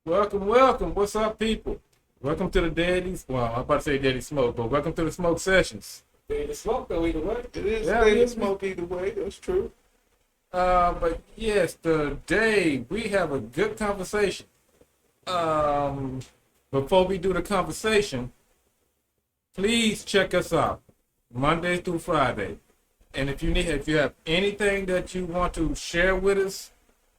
Welcome, welcome. What's up, people? Welcome to the Daily. Well, I'm about to say Daily Smoke, but welcome to the Smoke Sessions. Daily smoke though either way. It is Yeah, daily we- smoke either way. That's true. But yes, today we have a good conversation. Um, Before we do the conversation, please check us out Monday through Friday. And if you have anything that you want to share with us,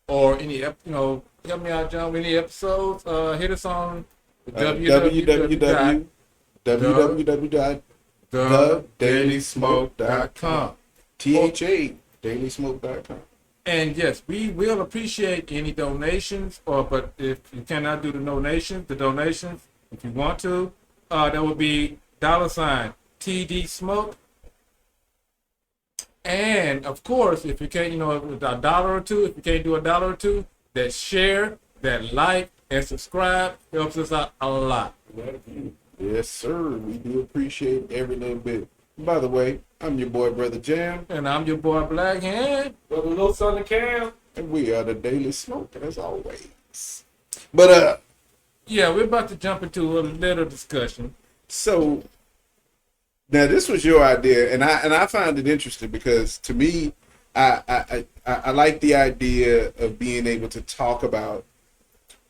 or help me out, John. Any episodes? Hit us on www.thedailysmoke.com. THA dailysmoke.com. And yes, we will appreciate any donations. But if you cannot do the donations, if you want to, that would be $TD Smoke. And of course, if you can't, a dollar or two, if you can't do a dollar or two, that share, that like, and subscribe helps us out a lot. Yes, sir. We do appreciate every little bit. By the way, I'm your boy, Brother Jam, And I'm your boy Black Hand. Brother Little Son of Cam. and we are the Daily Smoke, as always. But Yeah, we're about to jump into a little discussion. so now this was your idea, and I found it interesting because to me, I like the idea of being able to talk about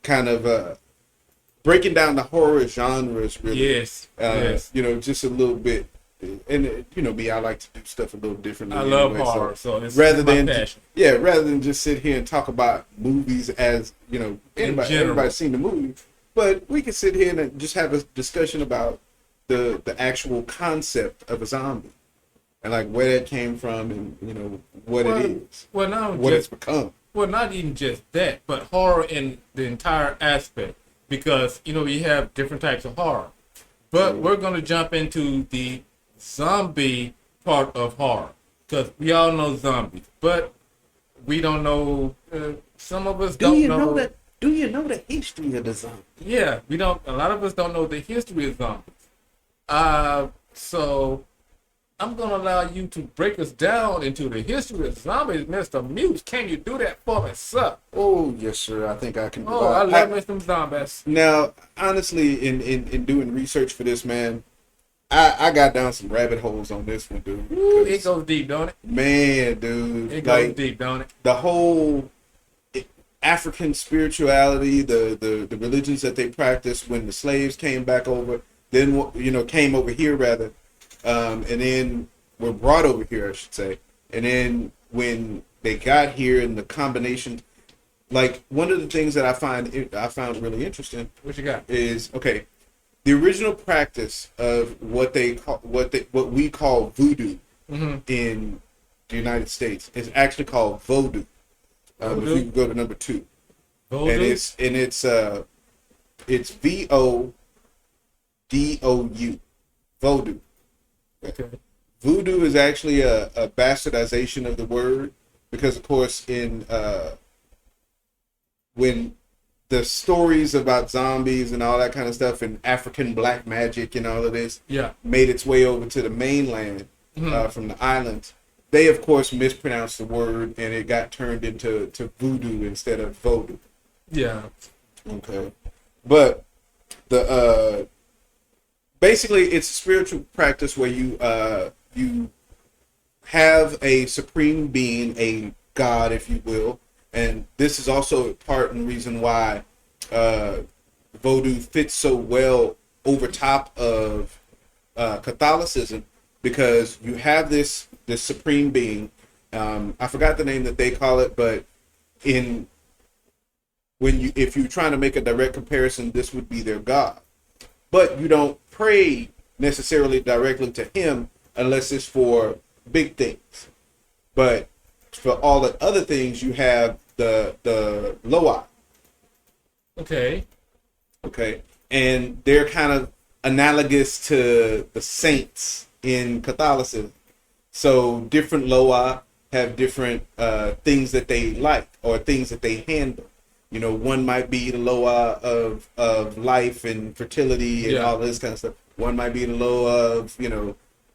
kind of breaking down the horror genres, really. Yes, yes. Just a little bit. And me, I like to do stuff a little differently. I love anyway, horror, so it's rather my than passion. rather than just sit here and talk about movies as everybody's seen the movie, but we can sit here and just have a discussion about the actual concept of a zombie and like where that came from and what it is, Well, not what it's just become. well, not even just that, but horror in the entire aspect, because you have different types of horror. But we're gonna jump into the zombie part of horror because we all know zombies, but we don't know. Some of us don't know. Do you know the history of the zombie? Yeah, we don't. A lot of us don't know the history of zombies. So I'm gonna allow you to break us down into the history of zombies, Mr. Muse. Can you do that for me, sir? Oh yes, sir. I think I can. Oh, I love me some zombies. Now, honestly, in doing research for this, man, I got down some rabbit holes on this one, dude. Ooh, it goes deep, don't it? Man, dude. It goes deep, don't it? The whole African spirituality, the religions that they practiced when the slaves came back over, then came over here rather, and then were brought over here, I should say, and then when they got here and the combination, like one of the things that I found really interesting What you got? is the original practice of what we call voodoo Mm-hmm. in the United States is actually called voodoo. If Voodoo? you can go to number 2, Voodoo? and it's VODOU, voodoo. Okay. Voodoo is actually a bastardization of the word because, of course, when the stories about zombies and all that kind of stuff and African black magic and all of this Yeah. made its way over to the mainland from the islands, they of course mispronounced the word and it got turned into voodoo instead of voodoo. Yeah. Okay, but the basically it's a spiritual practice where you have a supreme being, a god, if you will, and this is also part and reason why voodoo fits so well over top of Catholicism, because you have this supreme being. I forgot the name that they call it, but if you're trying to make a direct comparison, this would be their god. But you don't pray necessarily directly to him unless it's for big things. But for all the other things, you have the Loa. Okay. Okay, and they're kind of analogous to the saints in Catholicism. So different Loa have different things that they like or things that they handle. One might be the Loa of life and fertility and all this kind of stuff. One might be the Loa of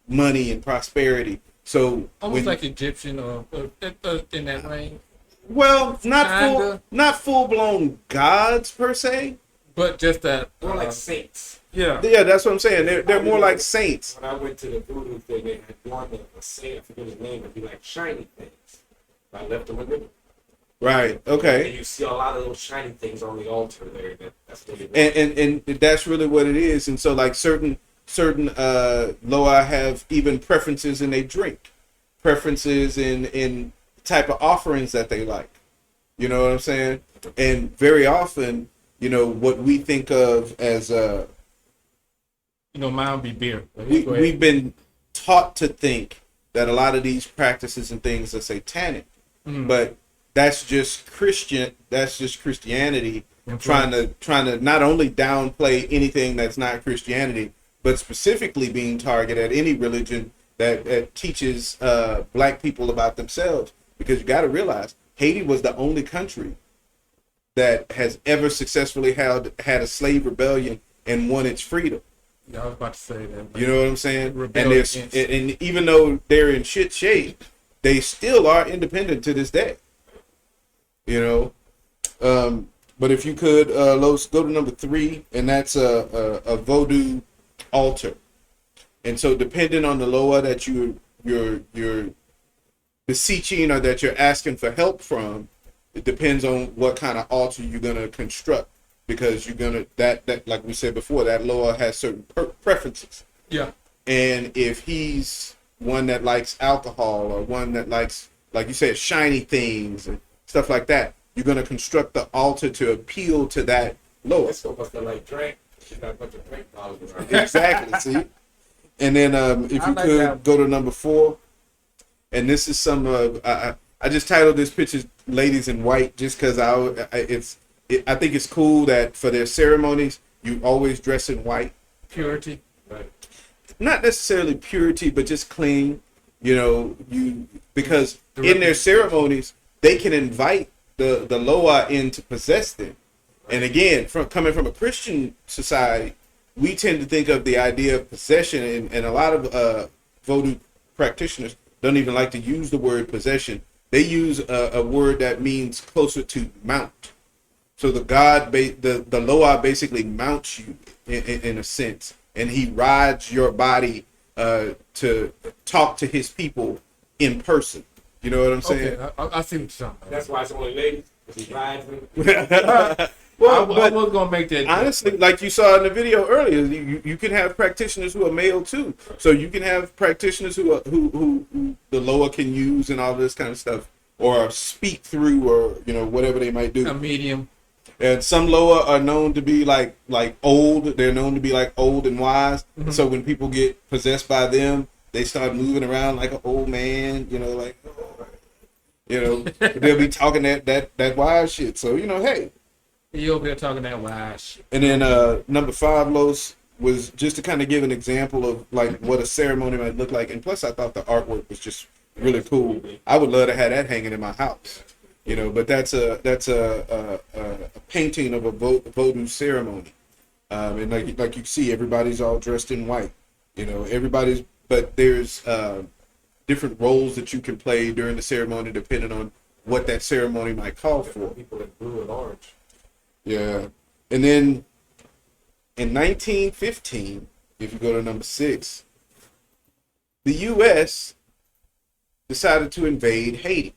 money and prosperity. So Almost like Egyptian or in that range. Well, Kinda. not full blown gods per se. but just that. More like saints. Yeah. Yeah, that's what I'm saying. They're more like saints. When I went to the voodoo thing, they had one that was saint. I forget his name. It'd be like shiny things. I left them with them. Right. And Okay. you see a lot of those shiny things on the altar there. That's what it was. And that's really what it is. And so like certain Loa have even preferences in they drink, preferences in type of offerings that they like. You know what I'm saying? And very often, you know, what we think of as Mine would be beer. But you go ahead. we've been taught to think that a lot of these practices and things are satanic, but that's just Christianity trying to not only downplay anything that's not Christianity, but specifically being targeted at any religion that teaches black people about themselves. Because you got to realize Haiti was the only country that has ever successfully had a slave rebellion and won its freedom. Yeah, I was about to say that. You know what I'm saying? Rebel And against- and even though they're in shit shape, they still are independent to this day. You know, but if you could, Los, go to number 3, and that's a voodoo altar. And so, depending on the Loa that you're beseeching or that you're asking for help from, it depends on what kind of altar you're gonna construct. Because you're gonna that like we said before, that Loa has certain preferences. Yeah. And if he's one that likes alcohol or one that likes, like you said, shiny things and stuff like that, you're going to construct the altar to appeal to that Loa. This one must have like drank. She got a bunch of drink bottles around. Exactly, see? And then if I you like could that. go to number 4, and this is some, I just titled this picture Ladies in White just because I think it's cool that for their ceremonies, you always dress in white. Purity. Right. Not necessarily purity, but just clean. You know, because in their ceremonies they can invite the Loa in to possess them. And again, coming from a Christian society, we tend to think of the idea of possession, and a lot of voodoo practitioners don't even like to use the word possession. They use a word that means closer to mount. So the Loa basically mounts you in a sense, and he rides your body to talk to his people in person. You know what I'm saying? Okay, I see what you're talking about. That's why it's only ladies. Because he rides them. Well, I but was gonna make that. honestly, like you saw in the video earlier, you can have practitioners who are male too. So you can have practitioners who the Loa can use and all this kind of stuff, or speak through, or whatever they might do. a medium. And some Loa are known to be like old. They're known to be like old and wise. Mm-hmm. So when people get possessed by them, they start moving around like an old man. They'll be talking that wise shit. So hey. He over there talking that wild shit. And then number 5, Los, was just to kind of give an example of like what a ceremony might look like. And plus, I thought the artwork was just really cool. I would love to have that hanging in my house. But that's a painting of a voodoo ceremony, and like you see, everybody's all dressed in white. But there's different roles that you can play during the ceremony depending on what that ceremony might call for. People in blue and orange. Yeah, and then in 1915, if you go to number 6, the U.S. decided to invade Haiti.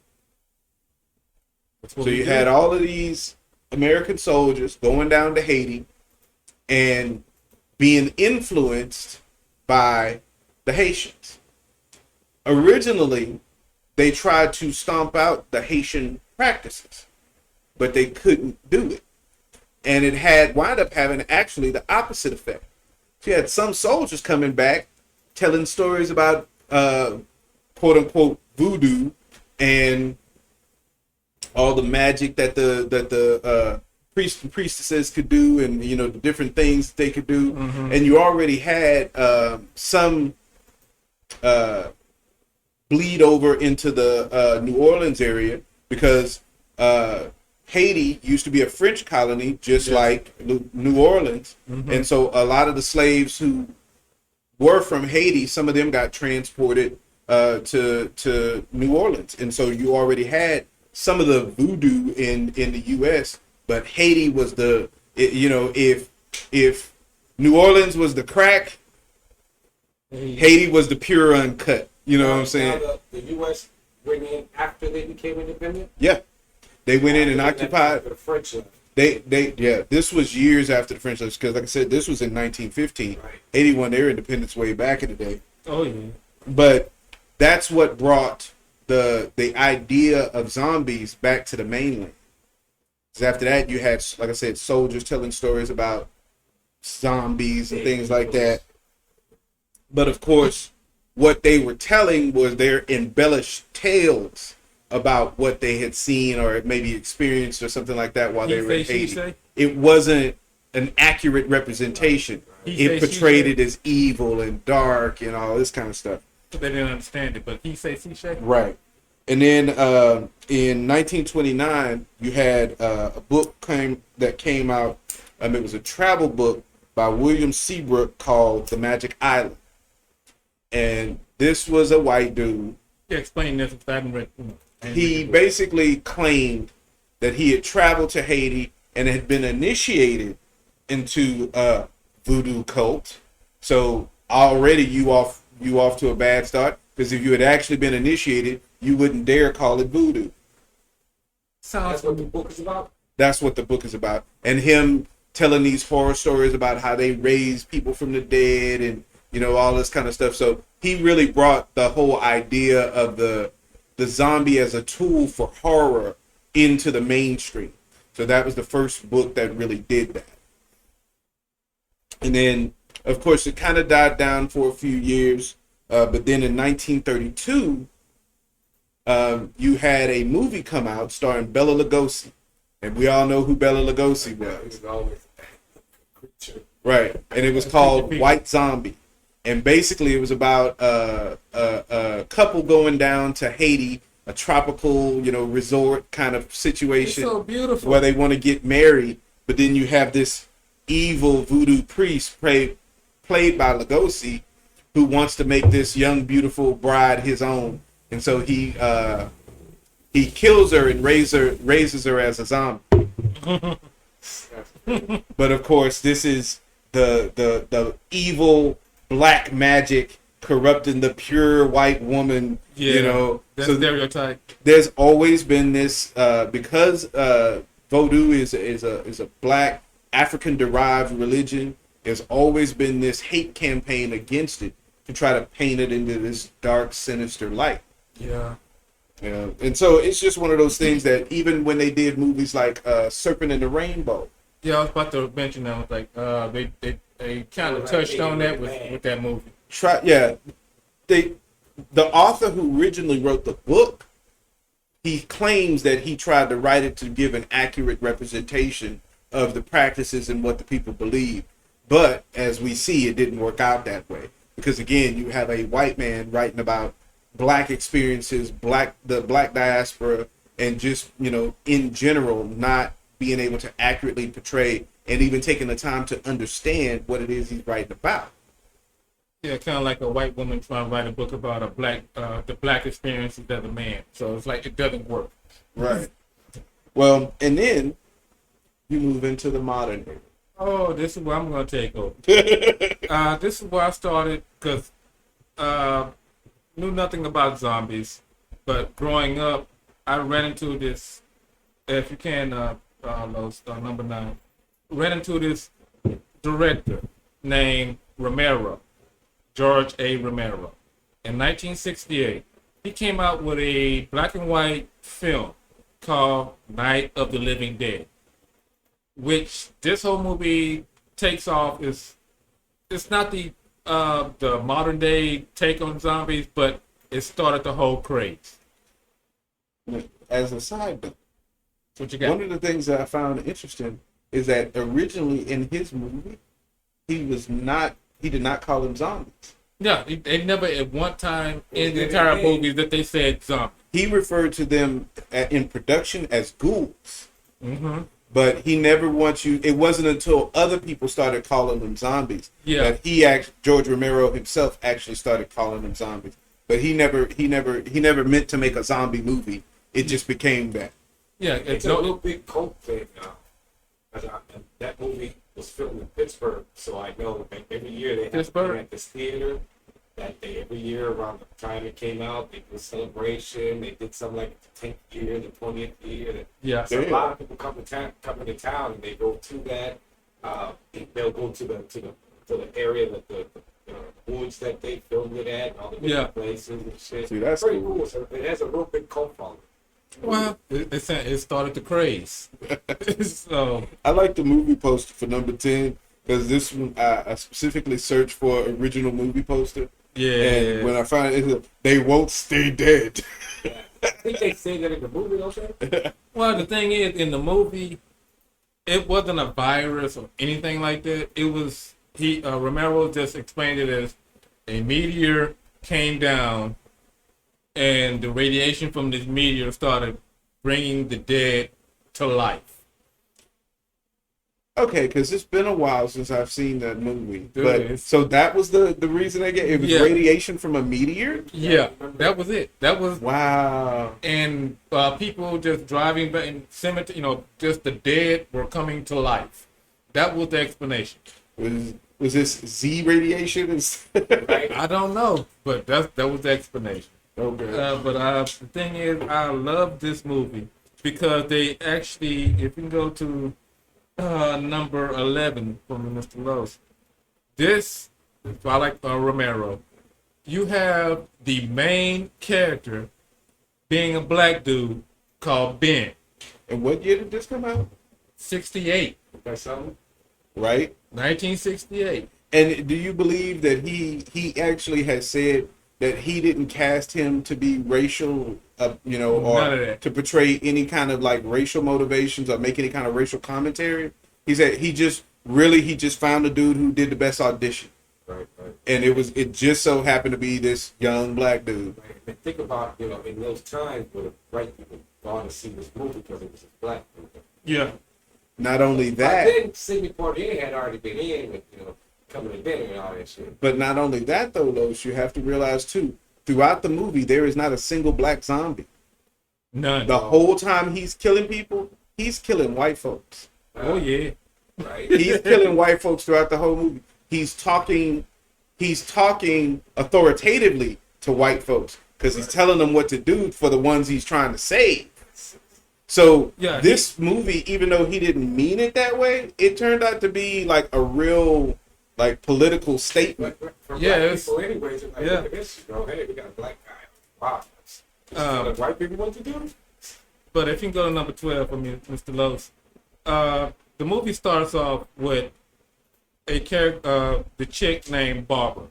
So you had all of these American soldiers going down to Haiti and being influenced by the Haitians. Originally, they tried to stomp out the Haitian practices, but they couldn't do it. And it wound up having actually the opposite effect. So you had some soldiers coming back telling stories about quote unquote voodoo and all the magic that the priests and priestesses could do, and the different things they could do. Mm-hmm. And you already had some bleed over into the New Orleans area, because Haiti used to be a French colony, just like New Orleans. Mm-hmm. And so a lot of the slaves who were from Haiti, some of them got transported to New Orleans. And so you already had some of the voodoo in the U.S., but Haiti was if New Orleans was the crack, Haiti was the pure uncut. You know what I'm saying? Now the U.S. went in after they became independent. Yeah, they went in and occupied. The French left. This was years after the French left, because like I said, this was in 1915. Right. Haiti won their independence way back in the day. Oh yeah. But that's what brought the idea of zombies back to the mainland. Because after that, you had, like I said, soldiers telling stories about zombies and things like that. But of course, what they were telling was their embellished tales about what they had seen or maybe experienced or something like that while they were in Haiti. It wasn't an accurate representation. It portrayed it as evil and dark and all this kind of stuff. They didn't understand it, but he say she say. Right. And then in 1929, you had a book that came out. It was a travel book by William Seabrook called The Magic Island. And this was a white dude. Yeah, explain this. I haven't read. He basically claimed that he had traveled to Haiti and had been initiated into a voodoo cult. So already you off to a bad start, because if you had actually been initiated, you wouldn't dare call it voodoo. Sounds That's what the book is about. That's what the book is about. And him telling these horror stories about how they raised people from the dead and, you know, all this kind of stuff. So he really brought the whole idea of the zombie as a tool for horror into the mainstream. So that was the first book that really did that. And then, of course, it kind of died down for a few years. But then in 1932, you had a movie come out starring Bela Lugosi. And we all know who Bela Lugosi was. Right. And it was called White Zombie. And basically it was about a couple going down to Haiti, a tropical, resort kind of situation. It's so beautiful. Where they want to get married. But then you have this evil voodoo priest played by Lugosi, who wants to make this young, beautiful bride his own. And so he kills her and raises her as a zombie. But of course, this is the evil black magic corrupting the pure white woman. Yeah, that's so stereotype. There's always been this because voodoo is a black African derived religion. There's always been this hate campaign against it to try to paint it into this dark, sinister light. Yeah. And so it's just one of those things that even when they did movies like Serpent and the Rainbow. Yeah, I was about to mention that. Like they kind of touched on that with that movie. The author who originally wrote the book, he claims that he tried to write it to give an accurate representation of the practices and what the people believe. But as we see, it didn't work out that way. Because again, you have a white man writing about black experiences, the black diaspora, and just, in general, not being able to accurately portray and even taking the time to understand what it is he's writing about. Yeah, kind of like a white woman trying to write a book about the black experiences as a man. So it's like it doesn't work. Right. Well, and then you move into the modern era. Oh, this is where I'm going to take over. This is where I started because knew nothing about zombies, but growing up, I ran into this. If you can, number 9, ran into this director named Romero, George A. Romero, in 1968. He came out with a black and white film called Night of the Living Dead, which this whole movie takes off it's not the modern day take on zombies, but it started the whole craze. As a side note, what you got? One of the things that I found interesting is that originally in his movie, he did not call them zombies. Yeah, they never at one time in the entire movie that they said zombie. He referred to them in production as ghouls. Mm-hmm. But he never wants you. It wasn't until other people started calling them zombies that George Romero himself actually started calling them zombies. But he never meant to make a zombie movie. it just became that. Yeah, It's a little big cult thing now. That movie was filmed in Pittsburgh, so I know that every year they have Pittsburgh? at this theater. That they every year around the time it came out, they do a celebration. They did something like the 10th year, the 20th year. Yeah. So a lot of people come to town, and they go to that. They'll go to the area that the woods that they filmed it at, and all the different places and shit. See, that's pretty cool. cool. So it has a real big cult following. Well, it started the craze. So I like the movie poster for number 10 because this one I specifically searched for original movie poster. yeah, And when I found it, they won't stay dead. Yeah. I think they say that in the movie, don't they? well, the thing is, in the movie, it wasn't a virus or anything like that. It was Romero just explained it as a meteor came down, and the radiation from this meteor started bringing the dead to life. Okay, because it's been a while since I've seen that movie. It But is. so that was the reason they gave it was Yeah. radiation from a meteor. Yeah, that was it. That was Wow. and people just driving back in cemetery. Just the dead were coming to life. That was the explanation. Was this Z radiation? Right? I don't know, but that was the explanation. Okay. But the thing is, I love this movie because they actually, if you can go to number 11 from Mr. Lowe's, this, I like Romero. You have the main character being a black dude called Ben, And what year did this come out? 68, That's something. Right. 1968. And do you believe that he actually has said that he didn't cast him to be racial, or None of that. to portray any kind of like racial motivations or make any kind of racial commentary? He said he just found a dude who did the best audition, Right. and it just so happened to be this young black dude. Right. And think about, in those times where the white people gone to see this movie because it was a black movie. Yeah. Not only But that, then Sidney Poitier had already been in with, coming to dinner and all that shit. but not only that though, Los, you have to realize too, throughout the movie there is not a single black zombie. None. The whole time he's killing people, he's killing white folks. Oh, yeah. Right? He's killing white folks throughout the whole movie. He's talking authoritatively to white folks because he's telling them what to do for the ones he's trying to save. So Yeah, this movie, even though he didn't mean it that way, it turned out to be like a real like political statement. For Yeah, black it's- people anyways, it's like, yeah. look at this, hey, we got a black guy. Wow. What white people want to do? But if you can go to number 12 for me, Mr. Lowe's. The movie starts off with a character, the chick named Barbara,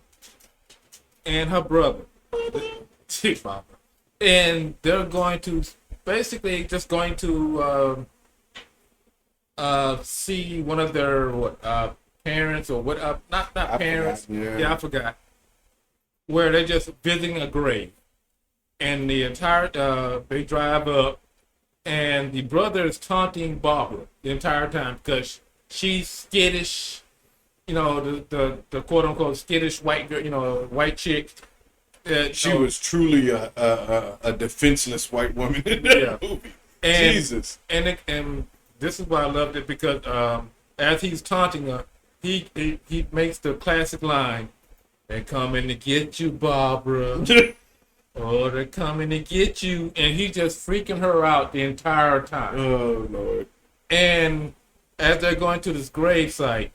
and her brother, the chick Barbara, and they're going to basically just going to see one of their parents or what? Not parents. Forgot, yeah. I forgot. Where they're just visiting a grave, and the entire they drive up. And the brother is taunting Barbara the entire time because she's skittish, the quote unquote skittish white girl, white chick. She was truly a defenseless white woman in that Yeah. movie. And, Jesus. And this is why I loved it because as he's taunting her, he makes the classic line, "They're coming to get you, Barbara." Oh, they're coming to get you. And he's just freaking her out the entire time. Oh Lord. And as they're going to this grave site,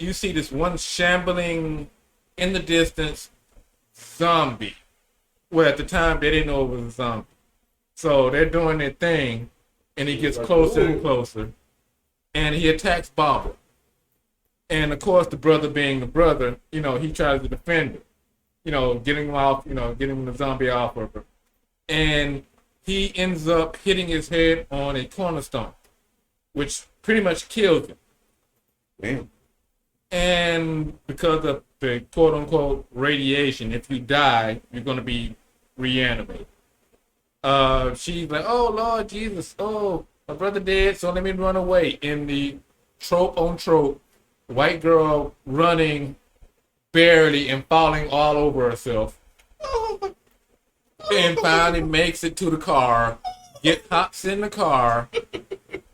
you see this one shambling in the distance zombie. Well, at the time, they didn't know it was a zombie. So they're doing their thing, and he gets closer and closer. And he attacks Barbara. And of course, the brother being the brother, he tries to defend her. Getting him off, getting the zombie off of her. And he ends up hitting his head on a cornerstone, which pretty much kills him. Damn. And because of the quote unquote radiation, if you die, you're going to be reanimated. She's like, "Oh, Lord Jesus, oh, my brother dead, so let me run away." In the trope on trope, white girl running barely and falling all over herself. And finally makes it to the car hops in the car,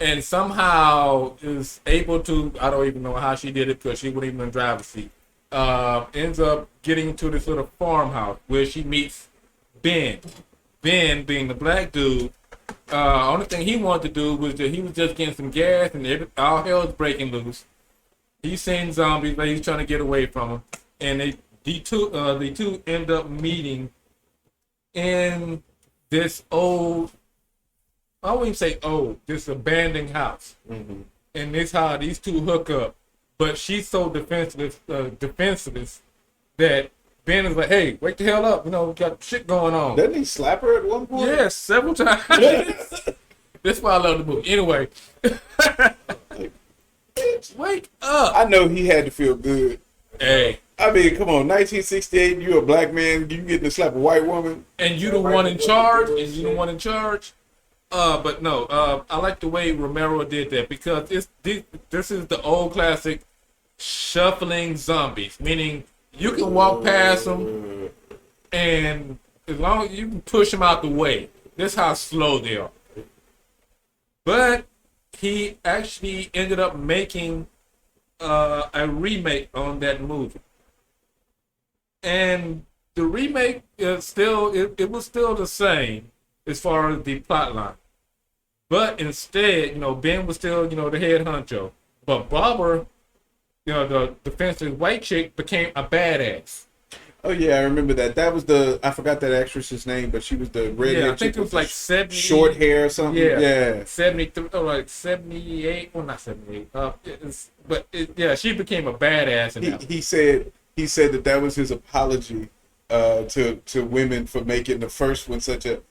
and somehow is able to, I don't even know how she did it because she wasn't even in the driver's seat. Ends up getting to this little farmhouse where she meets Ben. Ben, being the black dude, only thing he wanted to do was that he was just getting some gas and all hell's breaking loose. He's seeing zombies, but he's trying to get away from them. And the two end up meeting in this old, I wouldn't say old, this abandoned house. Mm-hmm. And this how these two hook up. But she's so defenseless that Ben is like, hey, wake the hell up. You know, we got shit going on. Didn't he slap her at one point? Yes, several times. That's why I love the movie. Anyway. Wake up. I know he had to feel good. Hey. I mean, come on, 1968, you a black man, you getting to slap a white woman? And you the one in charge? But no, I like the way Romero did that because this is the old classic shuffling zombies, meaning you can walk past them and as long as you can push them out the way, that's how slow they are. But he actually ended up making a remake on that movie. And the remake is still, it was still the same as far as the plot line. But instead, Ben was still, the head honcho. But Barbara, the defensive white chick, became a badass. Oh yeah, I remember that. That was I forgot that actress's name, but she was the redhead. Yeah, I think it was like 70. Short hair or something. Yeah. 73, or like 78. Well, not 78. She became a badass. He said that was his apology to women for making the first one such a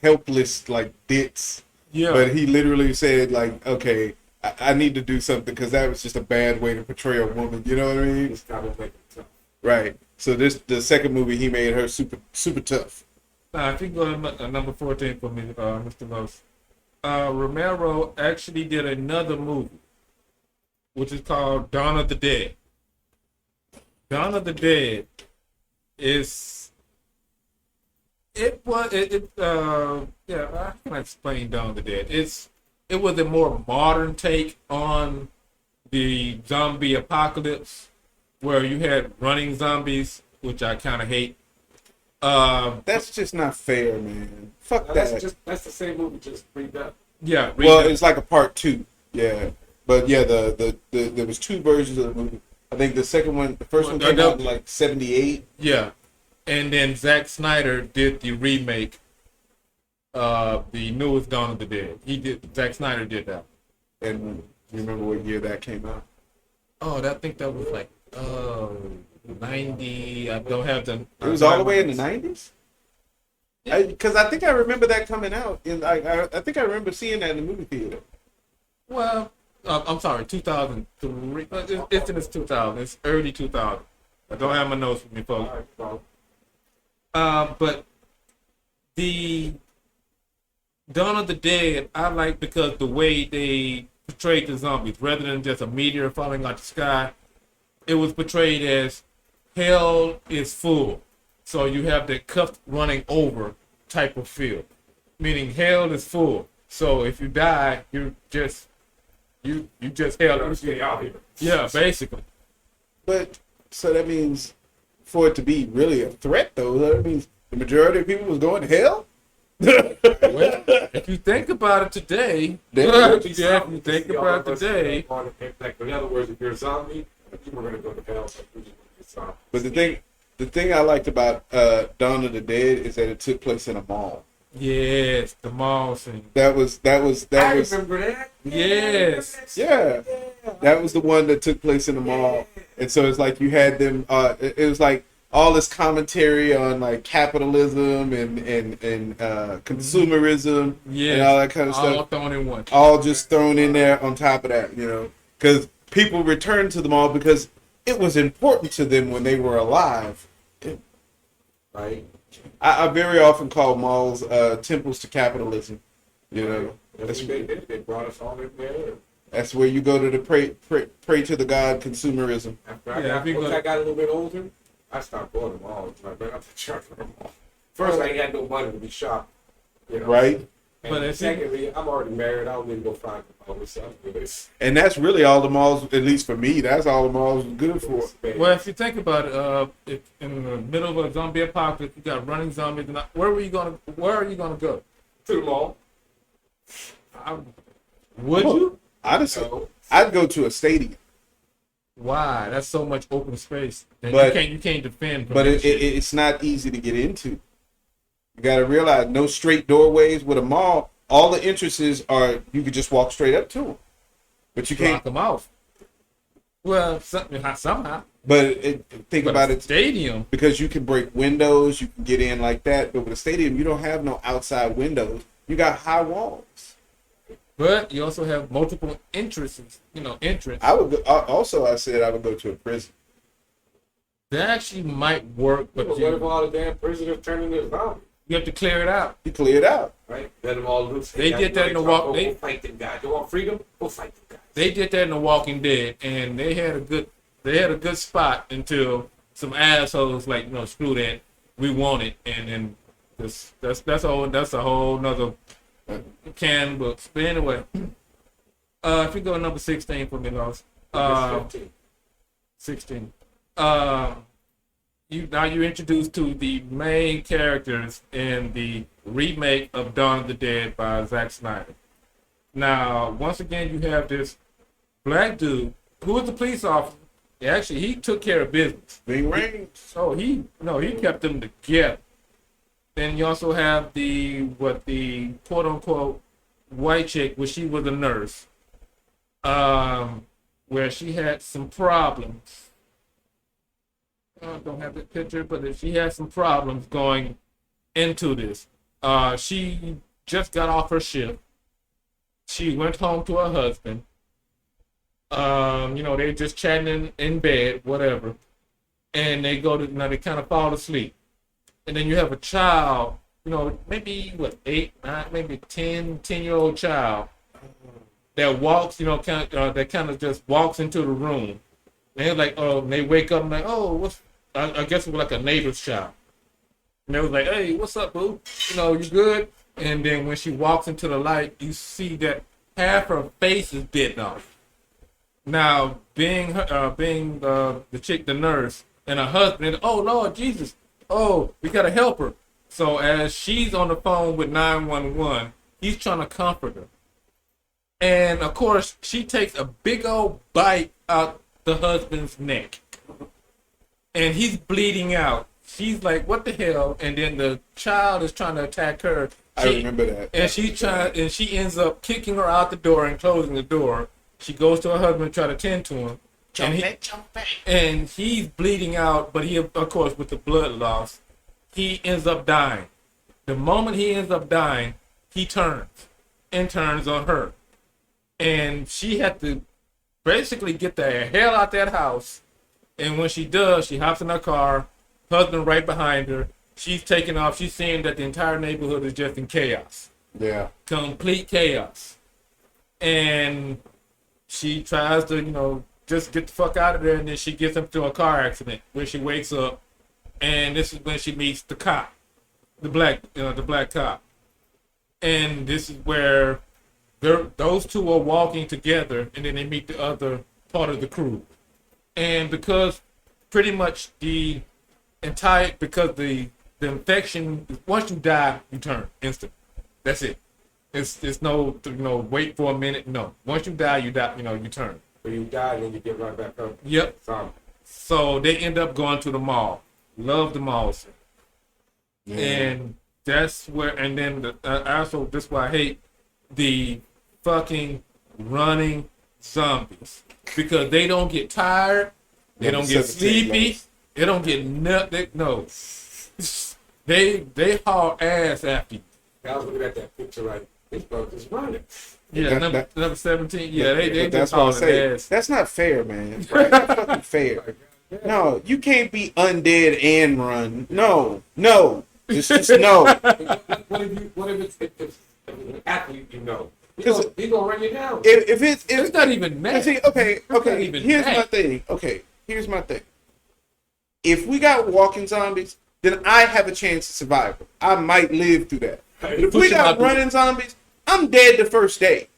helpless like ditz. Yeah. But he literally said like, okay, I need to do something because that was just a bad way to portray a woman. You know what I mean? Just gotta make it tough. Right. So the second movie he made her super tough. If you go to number 14 for me, Mr. Los, Romero actually did another movie, which is called Dawn of the Dead. Dawn of the Dead is how can I explain Dawn of the Dead? It was a more modern take on the zombie apocalypse, where you had running zombies, which I kind of hate. That's just not fair, man. Fuck that. That's the same movie, just redone. Yeah. Well, it's like a part 2. Yeah, but yeah, there was 2 versions of the movie. I think the first one came out in like 78. Yeah, and then Zack Snyder did the remake of the newest Dawn of the Dead. Zack Snyder did that. And you remember what year that came out? Oh, I think that was like 90. I don't have the. It was all the way in the 90s. Because I think I remember that coming out. I think I remember seeing that in the movie theater. Well, I'm sorry, 2003. It's in its 2000. It's early 2000. I don't have my notes with me, folks. But the Dawn of the Dead, I like because the way they portrayed the zombies, rather than just a meteor falling out the sky, it was portrayed as hell is full. So you have the cup running over type of feel, meaning hell is full. So if you die, you just hell. Yeah, basically. But so that means for it to be really a threat, though, that means the majority of people was going to hell. Well, if you think about it today, In other words, if you're a zombie, people are going to go to hell. But the thing I liked about Dawn of the Dead is that it took place in a mall. Yes, the mall scene. That was. I remember that. Yes. Yeah. That was the one that took place in the mall, and so it's like you had them. It was like all this commentary on like capitalism and consumerism and all that kind of stuff. All thrown in one. All just thrown in there on top of that, because people returned to the mall because it was important to them when they were alive. Right. I very often call malls temples to capitalism. They brought us all in there. That's where you go to pray to the god consumerism. After I got a little bit older, I stopped going to malls. I went up to church for the mall. First, I ain't had no money to be shopped. Right. And But if secondly, I'm already married. I don't need to go find myself. And that's really all the malls, at least for me, that's all the malls are good for. Well, if you think about it, if in the middle of a zombie apocalypse, you got running zombies, and where are you gonna go? To the mall. Would you? Honestly, No. I'd go to a stadium. Why? That's so much open space. And But- you can't defend. From But that shit. it's not easy to get into. You got to realize no straight doorways with a mall. All the entrances are you could just walk straight up to them, but you block can't. them off. Well, somehow. But think But about a it stadium. because you can break windows, you can get in like that. But with a stadium, you don't have no outside windows. You got high walls. But you also have multiple entrances. Entrance. I would go, also. I said I would go to a prison. That actually might work, but What if all the damn prisoners turn into zombies? you have to clear it out. You clear it out. Right? Let them all loose. They did that in the walk. Go fight them guys. You want freedom? Go fight them guys. They did that in The Walking Dead, and they had a good spot until some assholes like screw that, we want it, and that's a whole nother can of books. But anyway, if you go number 16 for me, Lost. 15. 16. You introduced to the main characters in the remake of Dawn of the Dead by Zack Snyder. Now, once again, you have this black dude who was a police officer. Actually, he took care of business. Bing rings. So he kept them together. Then you also have the quote unquote white chick, where she was a nurse, where she had some problems. I don't have the picture, but if she had some problems going into this. She just got off her shift. She went home to her husband. They just chatting in bed, whatever. And they they kind of fall asleep. And then you have a child, maybe 8, 9, maybe 10-year-old child that walks, that kind of just walks into the room. And they're like, they wake up and like, I guess it was like a neighbor's child. And they was like, hey, what's up, boo? You good? And then when she walks into the light, you see that half her face is bitten off. Now, being the chick, the nurse, and her husband, oh, Lord Jesus, we got to help her. So as she's on the phone with 911, he's trying to comfort her. And, of course, she takes a big old bite out the husband's neck. And he's bleeding out. She's like, what the hell? And then the child is trying to attack her. I remember that. And she ends up kicking her out the door and closing the door. She goes to her husband to try to tend to him. Jump back. And he's bleeding out, but he, of course, with the blood loss, he ends up dying. The moment he ends up dying, he turns on her. And she had to basically get the hell out that house. And when she does, she hops in her car, husband right behind her. She's taking off. She's seeing that the entire neighborhood is just in chaos. Yeah. Complete chaos. And she tries to, just get the fuck out of there, and then she gets into a car accident where she wakes up, and this is when she meets the cop, the black cop. And this is where those two are walking together, and then they meet the other part of the crew. And because pretty much the infection, once you die, you turn instant. That's it. It's no wait for a minute. No, once you die, you turn. So you die and then you get right back up. Yep. Zombie. So they end up going to the mall. Love the malls. Yeah. And that's where, and then also this is why I hate the fucking running zombies, because they don't get tired, they don't get sleepy, they don't get nothing. No, they haul ass after you. I was looking at that picture right. This brother is running. Yeah, That- number 17. Yeah, they that's just what I hauling say. ass. That's not fair, man. That's not fucking fair. No, you can't be undead and run. No. It's just no. What if it's an athlete you know? He's gonna run you down. If It's not even that. See, okay. even Here's that. my thing. Okay, here's my thing. If we got walking zombies, then I have a chance of survival. I might live through that. But if we got running zombies, I'm dead the first day.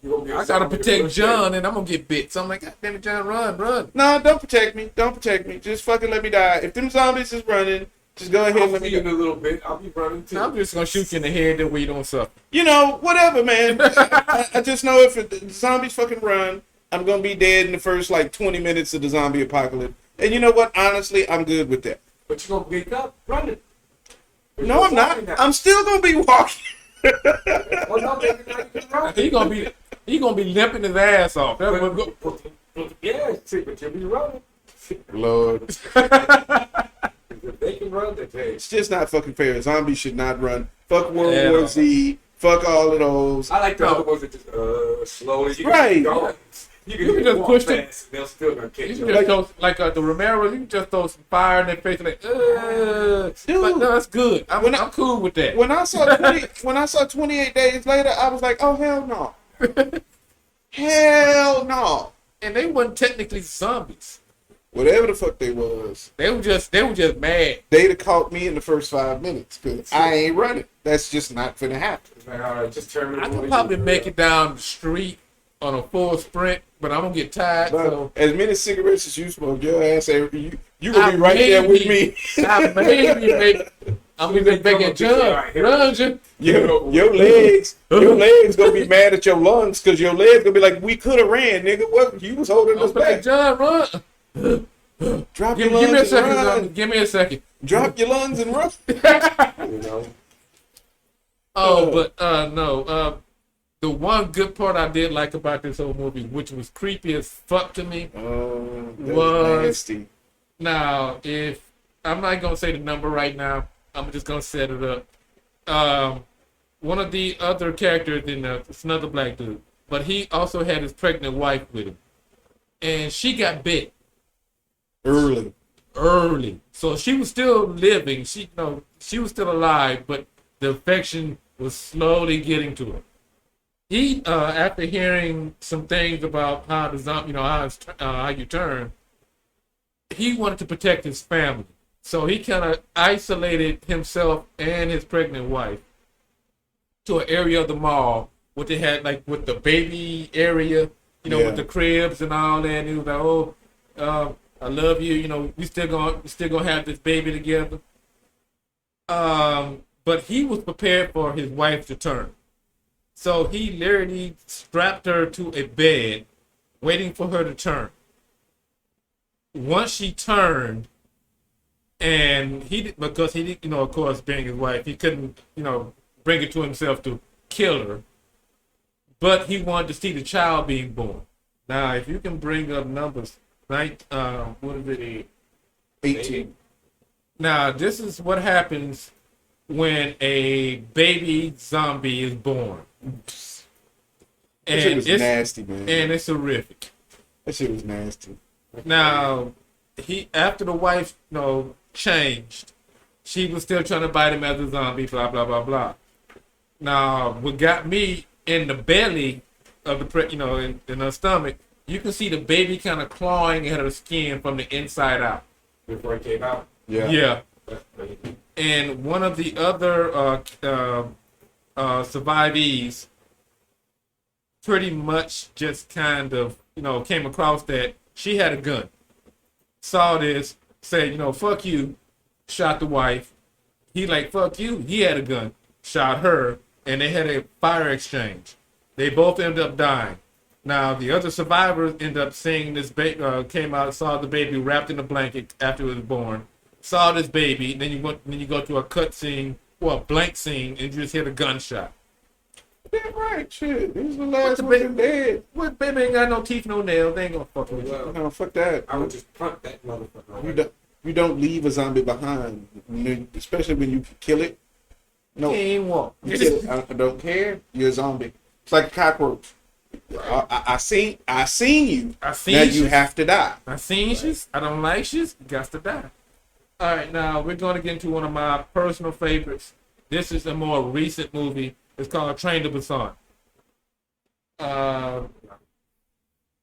I gotta protect John, and I'm gonna get bit. So I'm like, God damn it, John, run. No, don't protect me. Don't protect me. Just fucking let me die. If them zombies is running, just go ahead and let me in die. a little bit. I'll be running too. I'm just gonna shoot you in the head that way you don't suffer. You know, whatever, man. I just know if the zombies fucking run, I'm gonna be dead in the first like 20 minutes of the zombie apocalypse. And you know what? Honestly, I'm good with that. But you're gonna wake up running. No, I'm not. I'm still gonna be walking. Well, no, baby, now you can run. He gonna be limping his ass off. That's what go. Yeah, see, but you'll be running. Lord, If they can run, they can. it's just not fucking fair. Zombies should not run. Fuck World Yeah. War Z. Fuck all of those. I like the other ones that just slowly. You Right. Can go. You can just walk push fast, and they'll still gonna catch You you. can just throw, like the Romero, you can just throw some fire in their face and like, Dude. But no, that's good. I'm cool with that. When I saw 28 days later, I was like, oh hell no. Hell no. And they weren't technically zombies. Whatever the fuck they was. They were just mad. They'd have caught me in the first 5 minutes because I ain't running. That's just not finna happen. Like, all right, just turn I could probably make it down the street on a full sprint, but I'm gonna get tired. But So as many cigarettes as you smoke, your ass, you gonna be right there with me. I'm gonna make it jump. Run, Jim. Your legs gonna be mad at your lungs because your legs gonna be like, we could have ran, nigga. What you was holding us I'm like, back? John, run. Drop Give your lungs me a and second, run. John. Give me a second. Drop your lungs and run. You know. Oh, but no. The one good part I did like about this whole movie, which was creepy as fuck to me. That Was- nasty. Now, if I'm not gonna say the number right now, I'm just gonna set it up. One of the other characters it's another black dude, but he also had his pregnant wife with him, and she got bit early, so she was still living. She was still alive, but the infection was slowly getting to her. He, after hearing some things about how the zombie, how you turn, he wanted to protect his family. So he kind of isolated himself and his pregnant wife to an area of the mall what they had, like with the baby area, with the cribs and all that. And he was like, "Oh, I love you. We still gonna have this baby together." But he was prepared for his wife to turn, so he literally strapped her to a bed, waiting for her to turn. Once she turned, and because he didn't, of course, being his wife, he couldn't, bring it to himself to kill her. But he wanted to see the child being born. Now, if you can bring up numbers, right? What is it? 18. Now, this is what happens when a baby zombie is born. That shit was nasty, man. And it's horrific. That shit was nasty. Now, after the wife, changed, she was still trying to bite him as a zombie, blah, blah, blah, blah. Now, what got me in the belly of the, in her stomach, you can see the baby kind of clawing at her skin from the inside out. Before it came out. Yeah. Yeah. That's crazy. And one of the other survivees pretty much just kind of, came across that she had a gun. Saw this, said, fuck you, shot the wife. He like, fuck you, he had a gun, shot her, and they had a fire exchange. They both ended up dying. Now, the other survivors ended up seeing this baby, came out, saw the baby wrapped in a blanket after it was born, saw this baby, then you go to a cut scene, or a blank scene, and you just hear the gunshot. Damn right, shit. This is the last the one dead. What baby ain't got no teeth, no nails, they ain't gonna fuck with you. No, fuck that. I would just punt that motherfucker. You don't leave a zombie behind, especially when you can kill it. No, He ain't walk. you kill it. I don't care. You're a zombie. It's like a cockroach. I seen you. I seen Now you. you have to die. I seen she's. I don't like she's. Got to die. All right, now we're going to get into one of my personal favorites. This is a more recent movie. It's called Train to Busan.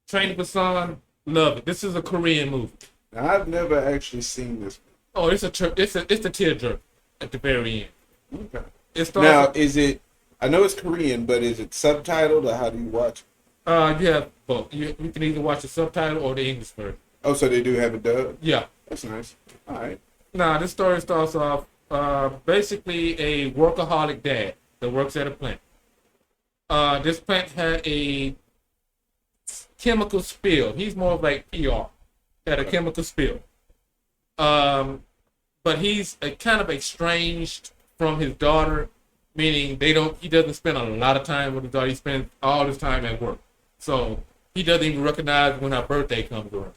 Train to Busan, love it. This is a Korean movie. Now, I've never actually seen this. Oh, it's a tearjerker at the very end. Okay. It starts. Now, is it I know it's Korean, but is it subtitled or how do you watch? You have both. You can either watch the subtitle or the English version. Oh, so they do have a dub. Yeah. That's nice. All right. Now, this story starts off basically a workaholic dad that works at a plant. This plant had a chemical spill. He's more of like PR. Had a chemical spill. But he's kind of estranged from his daughter, meaning he doesn't spend a lot of time with his daughter. He spends all his time at work. So he doesn't even recognize when her birthday comes around.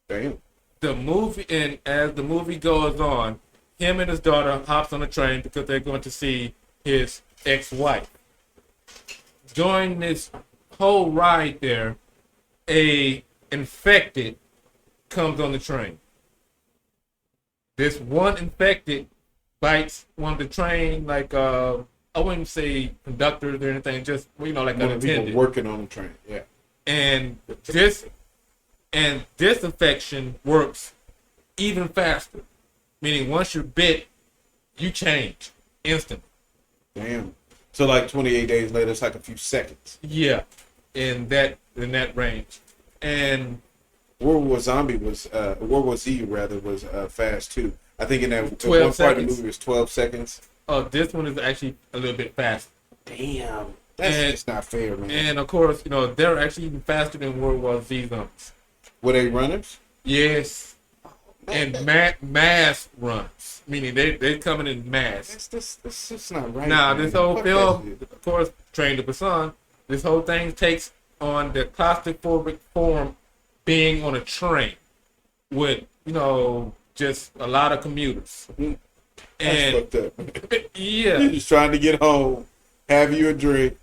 Damn. The movie, and as the movie goes on, him and his daughter hops on a train because they're going to see his ex-wife. During this whole ride there, a infected comes on the train. This one infected bites one of the train, like I wouldn't say conductors or anything, just like an One of the people attendant. working on the train. Yeah. And this infection works even faster. Meaning once you're bit, you change instantly. Damn. So like 28 days later, it's like a few seconds. Yeah, in that range. And World War Z was fast too. I think in that 12 one part of the seconds. movie was 12 seconds. This one is actually a little bit faster. Damn. That's just not fair, man. And of course, they're actually even faster than World War Z zombies. Were they runners? Yes. And mass runs, meaning they coming in mass. This is not right. Now, man. this whole Fuck film, that shit. of course, Train to Busan, this whole thing takes on the claustrophobic form being on a train with, just a lot of commuters. That's And fucked up. yeah, You're just trying to get home, have you a drink,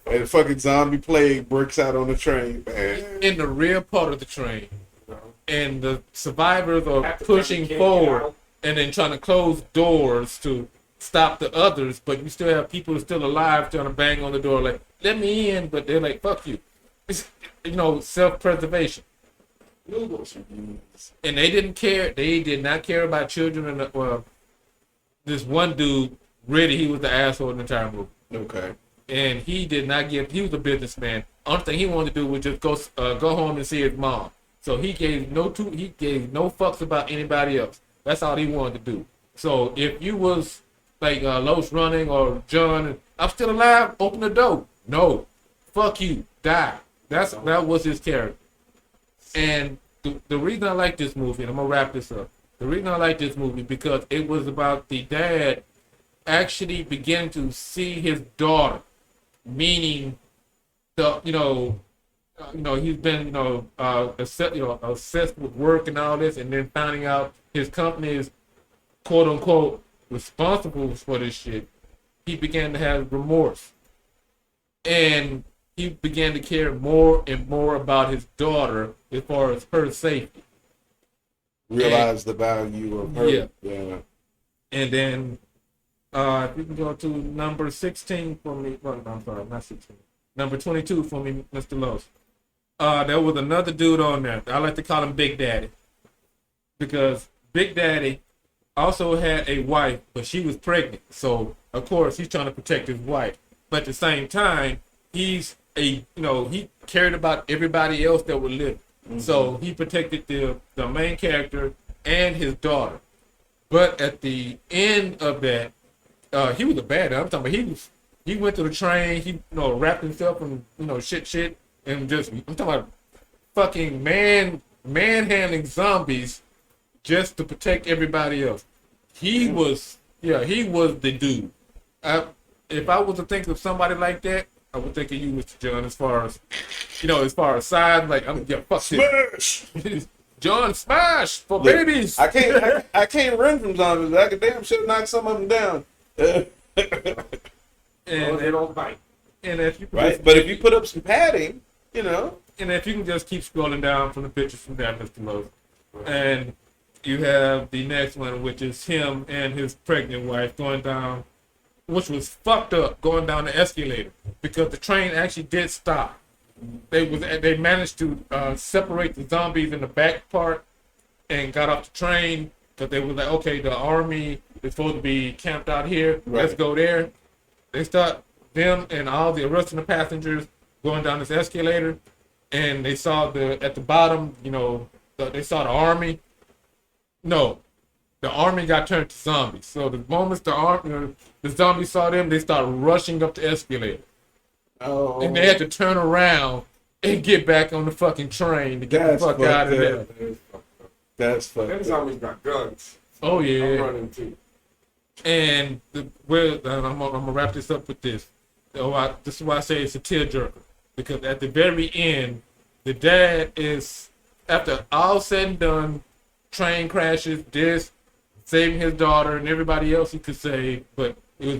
and a fucking zombie plague breaks out on the train, man. in the rear part of the train. And the survivors are Half the pushing time you can't forward get out. and then trying to close doors to stop the others, but you still have people who are still alive trying to bang on the door like, let me in, but they're like, fuck you. It's, self-preservation. Noodles. And they didn't care. They did not care about children. And this one dude, really, he was the asshole in the entire movie. Okay. And he did not give. He was a businessman. Only thing he wanted to do was just go home and see his mom. So he gave no fucks about anybody else. That's all he wanted to do. So if you was like Los Running or John, I'm still alive. Open the door. No, fuck you. Die. That was his character. And the reason I like this movie, and I'm gonna wrap this up. The reason I like this movie because it was about the dad actually beginning to see his daughter, meaning he's been obsessed with work and all this, and then finding out his company is quote unquote responsible for this shit. He began to have remorse, and he began to care more and more about his daughter as far as her safety. Realize the value of her. Yeah. And then, if you can go to number 16 for me. Well, I'm sorry, not 16. Number 22 for me, Mr. Lowe's. There was another dude on there. I like to call him Big Daddy. Because Big Daddy also had a wife, but she was pregnant. So, of course, he's trying to protect his wife. But at the same time, he cared about everybody else that was living. Mm-hmm. So he protected the main character and his daughter. But at the end of that, he was a bad guy. I'm talking about he went to the train, he wrapped himself in shit and just I'm talking about fucking manhandling zombies just to protect everybody else. He was the dude. If I was to think of somebody like that, I would think of you, Mr. John, as far as size, like fuck Smash! this. John Smash for babies. I can't run from zombies. I could damn sure knock some of them down. And They don't bite. and if you Right, but if you put up some padding, and if you can just keep scrolling down from the pictures from there, Mr. Lowe's, and you have the next one, which is him and his pregnant wife going down, which was fucked up, going down the escalator because the train actually did stop. They managed to separate the zombies in the back part and got off the train because they were like, okay, the army is supposed to be camped out here. Right. Let's go there. They start them and all the rest of the passengers going down this escalator, and they saw at the bottom, they saw the army. No, the army got turned to zombies. So the moment the zombies saw them, they started rushing up the escalator. Oh. And they had to turn around and get back on the fucking train to get the fuck out of there. That's fucked Them up. zombies got guns. Oh I'm yeah. running too. And I'm gonna wrap this up with this. This is why I say it's a tearjerker, because at the very end, the dad is, after all said and done, train crashes, saving his daughter and everybody else he could save, but it was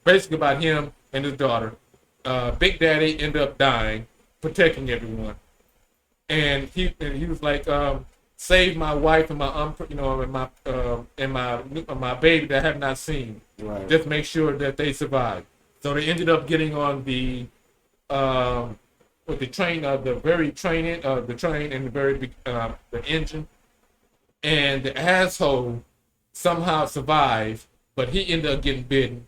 basically about him and his daughter. Big Daddy ended up dying, protecting everyone, and he was like, save my wife and my and my baby that I have not seen. Right. Just make sure that they survive. So they ended up getting on the train and the engine, and the asshole somehow survived, but he ended up getting bitten,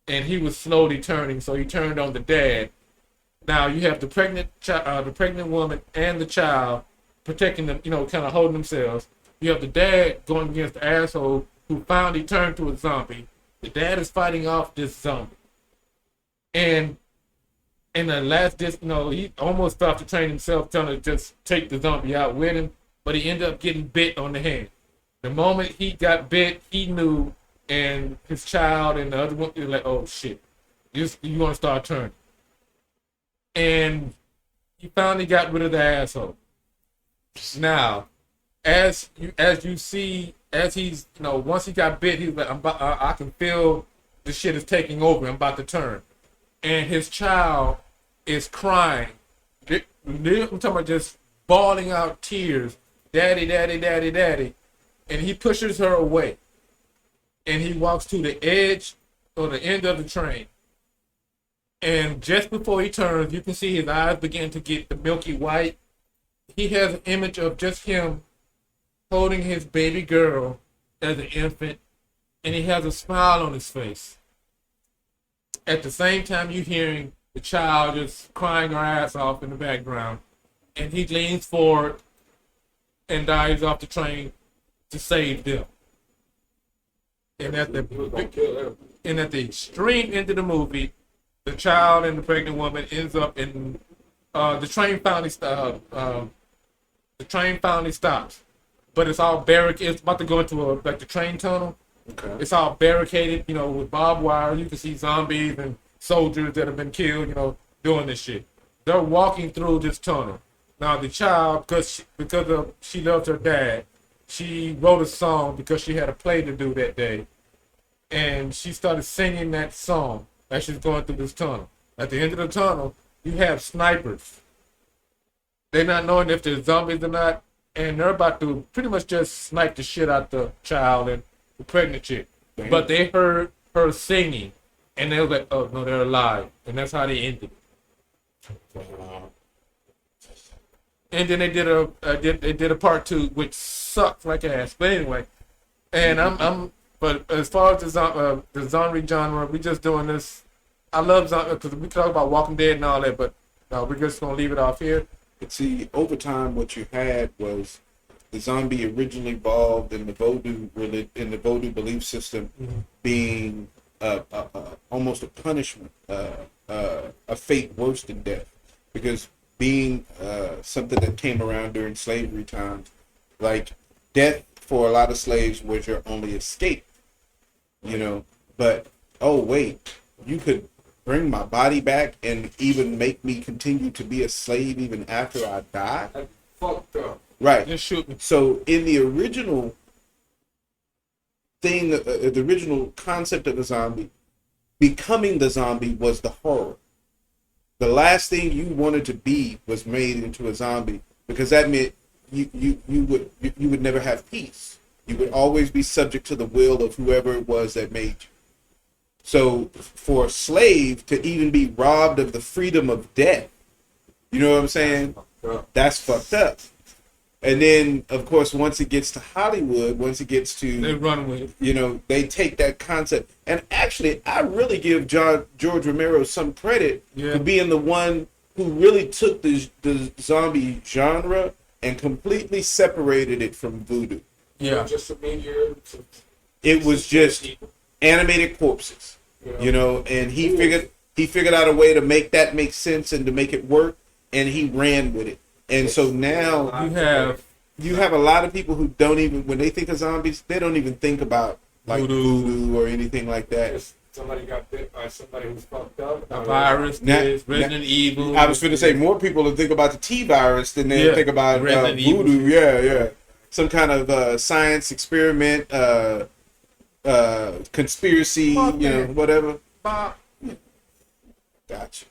and he was slowly turning. So he turned on the dad. Now you have the pregnant woman and the child protecting them, kind of holding themselves. You have the dad going against the asshole who finally turned to a zombie. The dad is fighting off this zombie. And in the last he almost stopped the train himself, trying to just take the zombie out with him, but he ended up getting bit on the hand. The moment he got bit, he knew, and his child and the other one, they're like, oh shit, you want to start turning. And he finally got rid of the asshole. Now, as you see, as he's, once he got bit, he's like, I can feel the shit is taking over. I'm about to turn. And his child is crying. I'm talking about just bawling out tears. Daddy, daddy, daddy, daddy. And he pushes her away. And he walks to the edge or the end of the train. And just before he turns, you can see his eyes begin to get the milky white. He has an image of just him holding his baby girl as an infant, and he has a smile on his face. At the same time, you're hearing the child just crying her ass off in the background, and he leans forward and dives off the train to save them. And at the extreme end of the movie, the child and the pregnant woman ends up in the train finally stops, but it's all barricaded. It's about to go into the train tunnel. Okay. It's all barricaded, with barbed wire. You can see zombies and soldiers that have been killed, doing this shit. They're walking through this tunnel. Now the child, because she loves her dad, she wrote a song because she had a play to do that day, and she started singing that song as she's going through this tunnel. At the end of the tunnel, you have snipers. They're not knowing if they're zombies or not, and they're about to pretty much just snipe the shit out the child and the pregnant chick. Damn. But they heard her singing, and they were like, oh no, they're alive. And that's how they ended. And then they did a part 2, which sucked like ass. But anyway, and but as far as the zombie genre, we just doing this. I love zombie because we talk about Walking Dead and all that, but we're just gonna leave it off here. But see, over time, what you had was the zombie originally evolved in the Vodou belief system, being almost a punishment, a fate worse than death, because being something that came around during slavery times, like death for a lot of slaves was your only escape, But oh wait, you could bring my body back and even make me continue to be a slave even after I die? That's fucked up. Right. Just shoot me. So in the original thing, the original concept of the zombie, becoming the zombie was the horror. The last thing you wanted to be was made into a zombie, because that meant you would never have peace. You would always be subject to the will of whoever it was that made you. So for a slave to even be robbed of the freedom of death, you know what I'm saying? That's fucked up. And then, of course, once it gets to Hollywood, once it gets They to, run with it. you know, they take that concept. And actually, I really give George Romero some credit for being the one who really took the zombie genre and completely separated it from voodoo. Yeah. Just a media. It was just animated corpses, you know, and he figured out a way to make that make sense and to make it work, and he ran with it. And so now you have a lot of people who don't even, when they think of zombies, they don't even think about like voodoo or anything like that. Just somebody got bit by somebody who's fucked up. A virus, Resident Evil. I was going to say more people will think about the T virus than they think about voodoo. Yeah. Some kind of science experiment, conspiracy, whatever. Gotcha.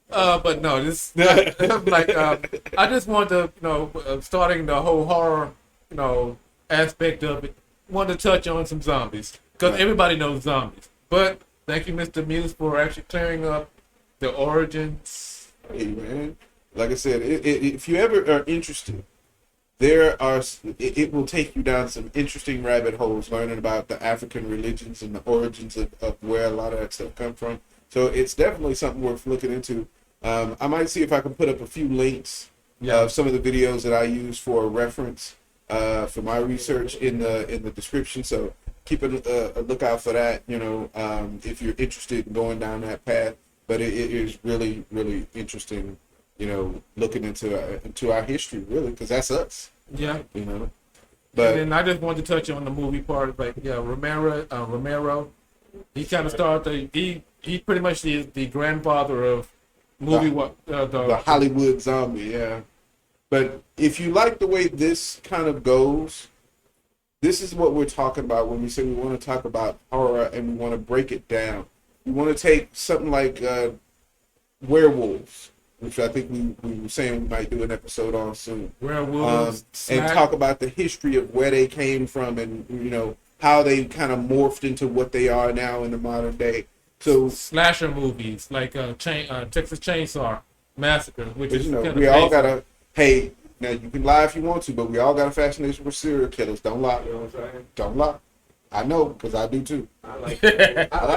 But no, this like I just wanted to, starting the whole horror, aspect of it. Wanted to touch on some zombies because everybody knows zombies. But thank you, Mr. Muse, for actually clearing up the origins. Hey man, like I said, if you ever are interested, it will take you down some interesting rabbit holes learning about the African religions and the origins of where a lot of that stuff come from. So it's definitely something worth looking into. I might see if I can put up a few links of some of the videos that I use for reference for my research in the description. So keep a lookout for that. If you're interested in going down that path. But it is really, really interesting. Looking into our history, really, because that's us. Yeah. But and then I just wanted to touch on the movie part. Like, Romero, he kind of started. He pretty much is the grandfather of the Hollywood zombie. Yeah. But if you like the way this kind of goes, this is what we're talking about when we say we want to talk about horror and we want to break it down. We want to take something like werewolves, which I think we were saying we might do an episode on soon. Werewolves, and talk about the history of where they came from and how they kind of morphed into what they are now in the modern day. So slasher movies like Texas Chainsaw Massacre, which is we all gotta. Hey, now you can lie if you want to, but we all got a fascination with serial killers. Don't lie. You know what I'm saying? Don't lie. I know because I do too. I like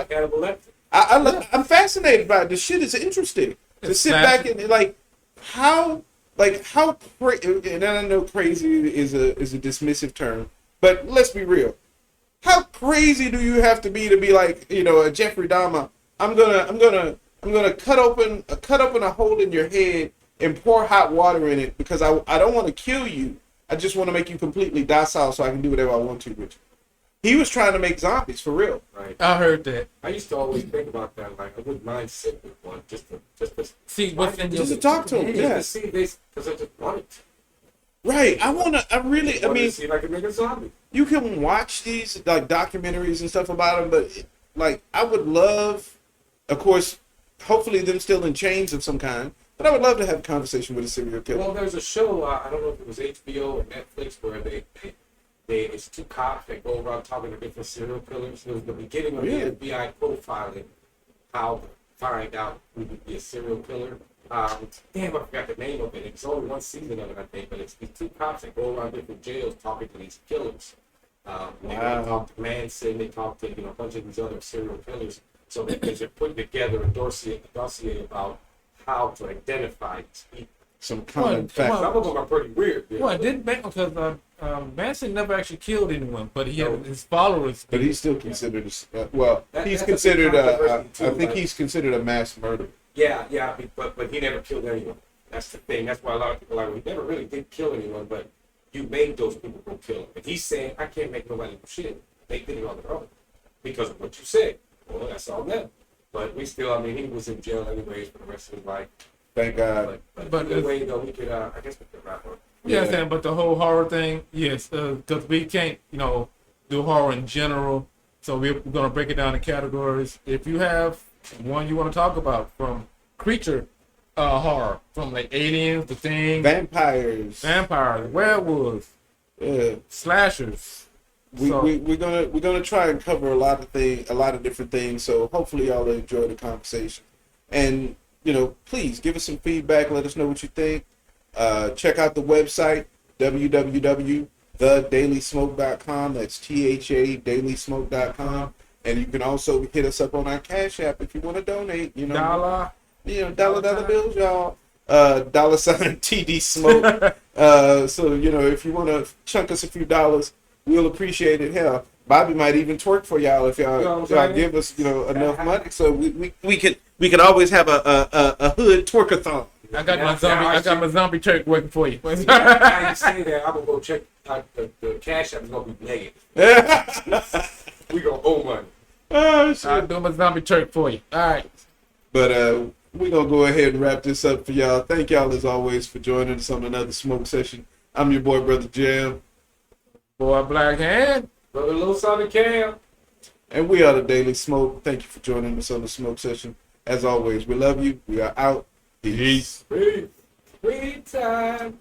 cannibalistic. I'm fascinated by it. The shit is interesting. To sit back and how crazy, and I know crazy is a dismissive term, but let's be real. How crazy do you have to be like, a Jeffrey Dahmer? I'm gonna cut open a hole in your head and pour hot water in it because I don't want to kill you. I just want to make you completely docile so I can do whatever I want to with you. He was trying to make zombies for real. Right. I heard that. I used to always think about that. Like I wouldn't mind sitting with one just to see what's in just to talk to him. Yeah. To see this because I just wanted to. Right. I mean, to see if I can make a zombie. You can watch these like documentaries and stuff about them, but I would love, of course, hopefully them still in chains of some kind. But I would love to have a conversation with a serial killer. Well, there's a show. I don't know if it was HBO or Netflix where it's two cops that go around talking to different serial killers. It was the beginning of the FBI profiling how to find out who would be a serial killer. Damn, I forgot the name of it. It's only one season of it, I think. But it's these two cops that go around different jails talking to these killers. They talk to Manson. They talk to a bunch of these other serial killers. So they're putting together a dossier about how to identify these people. Some common facts. Some of them are pretty weird. Well, because Manson never actually killed anyone, but he had his followers. But he's still considered he's considered he's considered a mass murderer. Yeah, but he never killed anyone. That's the thing. That's why a lot of people are like, he never really did kill anyone, but you made those people go kill him. And he's saying, I can't make nobody do shit. They did it on their own because of what you said. Well, that's all them. But he was in jail anyways for the rest of his life. Thank God. But either way, though, we could, I guess we could wrap up. Yeah, but the whole horror thing, yes, because we can't, do horror in general. So we're going to break it down in categories. If you have one you want to talk about from creature horror, from like aliens, the thing, vampires, werewolves, slashers. We're gonna try and cover a lot of different things. So hopefully y'all enjoy the conversation, and please give us some feedback. Let us know what you think. Check out the website www.thedailysmoke.com. That's THA dailysmoke.com. And you can also hit us up on our Cash App if you want to donate. You know, Dollar. dollar bills, y'all. $ TD Smoke. So if you want to chunk us a few dollars, we'll appreciate it. Hell, Bobby might even twerk for y'all if y'all give us enough money. So we could always have a hood twerkathon. I got my zombie Turk working for you. Now you say that, I'm gonna go check the Cash App is gonna be negative. We gonna owe money. Oh, shit. I'll do my zombie Turk for you. All right. But we're going to go ahead and wrap this up for y'all. Thank y'all, as always, for joining us on another smoke session. I'm your boy, Brother Jam. Boy, Black Hand. Brother Lil Sonic Cam. And we are the Daily Smoke. Thank you for joining us on the smoke session. As always, we love you. We are out. Peace. Peace. Free time.